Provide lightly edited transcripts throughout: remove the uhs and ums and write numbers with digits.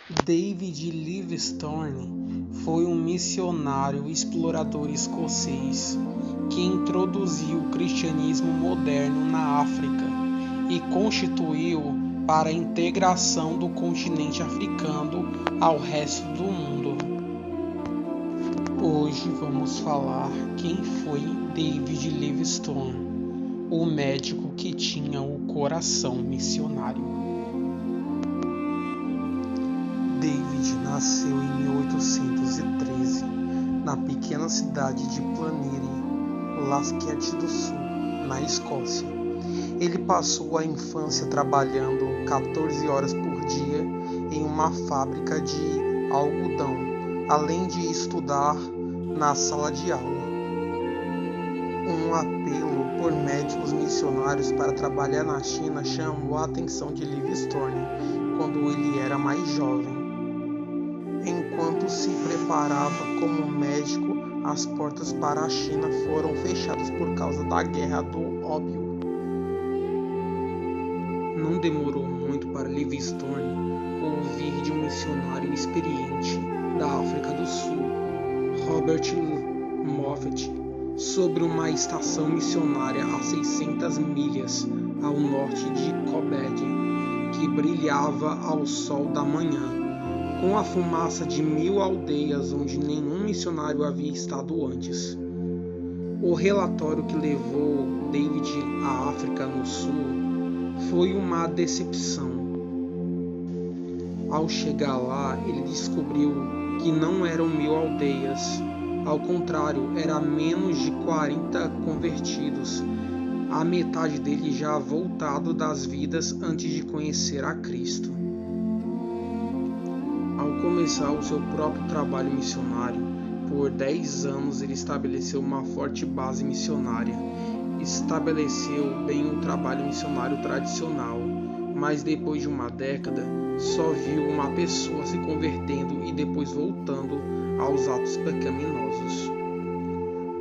David Livingstone foi um missionário explorador escocês que introduziu o cristianismo moderno na África e contribuiu para a integração do continente africano ao resto do mundo. Hoje vamos falar quem foi David Livingstone, o médico que tinha o coração missionário. David nasceu em 1813 na pequena cidade de Planire, Lascelles do Sul, na Escócia. Ele passou a infância trabalhando 14 horas por dia em uma fábrica de algodão, além de estudar na sala de aula. Um apelo por médicos missionários para trabalhar na China chamou a atenção de Livingstone quando ele era mais jovem. Enquanto se preparava como médico, as portas para a China foram fechadas por causa da Guerra do Ópio. Não demorou muito para Livingstone ouvir de um missionário experiente da África do Sul, Robert Moffat, sobre uma estação missionária a 600 milhas ao norte de Cobbed, que brilhava ao sol da manhã, com a fumaça de 1000 aldeias onde nenhum missionário havia estado antes. O relatório que levou David à África no Sul foi uma decepção. Ao chegar lá, ele descobriu que não eram 1000 aldeias. Ao contrário, era menos de 40 convertidos, a metade deles já voltado das vidas antes de conhecer a Cristo. Ao começar o seu próprio trabalho missionário, por 10 anos ele estabeleceu uma forte base missionária. Estabeleceu bem o trabalho missionário tradicional, mas depois de uma década, só viu uma pessoa se convertendo e depois voltando aos atos pecaminosos.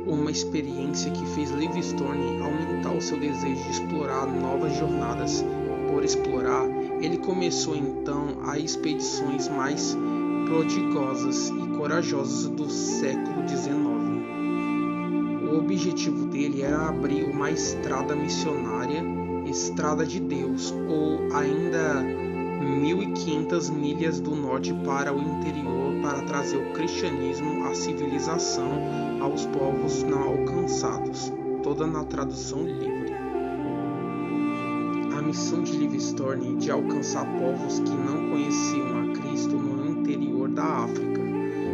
Uma experiência que fez Livingstone aumentar o seu desejo de explorar novas jornadas. Por explorar, ele começou então as expedições mais prodigiosas e corajosas do século XIX. O objetivo dele era abrir uma estrada missionária, Estrada de Deus, ou ainda 1500 milhas do norte para o interior, para trazer o cristianismo, a civilização, aos povos não alcançados, toda na tradução livre. A missão de Livingstone de alcançar povos que não conheciam a Cristo no interior da África.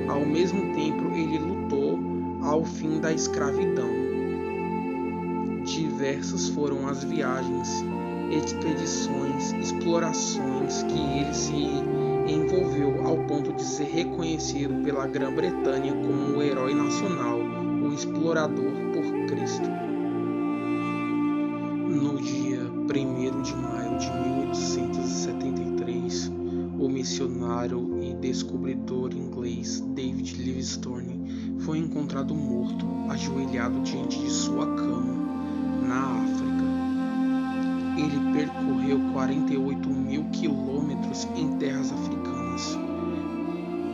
Ao mesmo tempo, ele lutou ao fim da escravidão. Diversas foram as viagens, expedições, explorações que ele se envolveu ao ponto de ser reconhecido pela Grã-Bretanha como o herói nacional, o explorador por Cristo. No dia 1º de maio de 1873, o missionário e descobridor inglês David Livingstone foi encontrado morto, ajoelhado diante de sua cama, na África. Ele percorreu 48.000 quilômetros em terras africanas.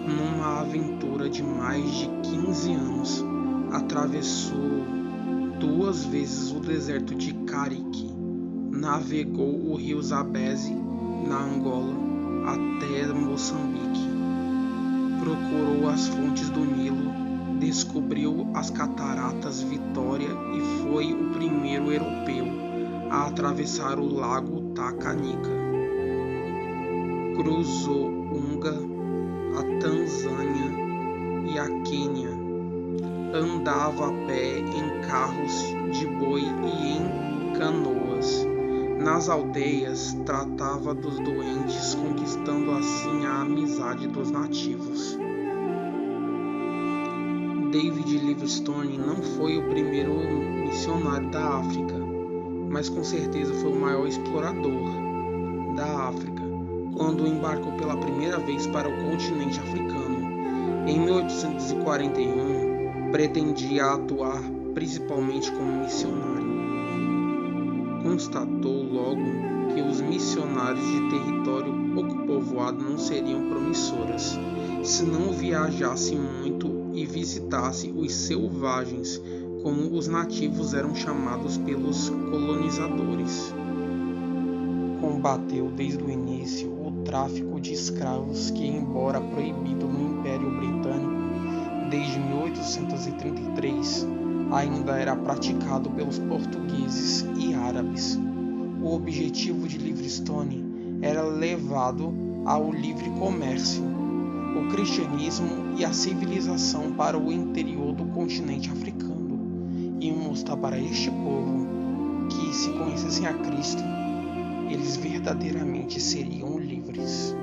Numa aventura de mais de 15 anos, atravessou 2 vezes o deserto de Carique, navegou o rio Zambeze, na Angola, até Moçambique, procurou as fontes do Nilo, descobriu as cataratas Vitória e foi o primeiro europeu a atravessar o lago Tanganyika. Cruzou Unga, a Tanzânia e a Quênia. Andava a pé em carros de boi e em canoas. Nas aldeias, tratava dos doentes, conquistando assim a amizade dos nativos. David Livingstone não foi o primeiro missionário da África, mas com certeza foi o maior explorador da África, quando embarcou pela primeira vez para o continente africano. Em 1841, pretendia atuar principalmente como missionário. Constatou logo que os missionários de território ocupou povoado não seriam promissoras, se não viajasse muito e visitasse os selvagens, como os nativos eram chamados pelos colonizadores. Combateu desde o início o tráfico de escravos que, embora proibido no Império Britânico desde 1833, ainda era praticado pelos portugueses e árabes. O objetivo de Livingstone era levado ao livre comércio, o cristianismo e a civilização para o interior do continente africano, e mostrar para este povo que, se conhecessem a Cristo, eles verdadeiramente seriam livres.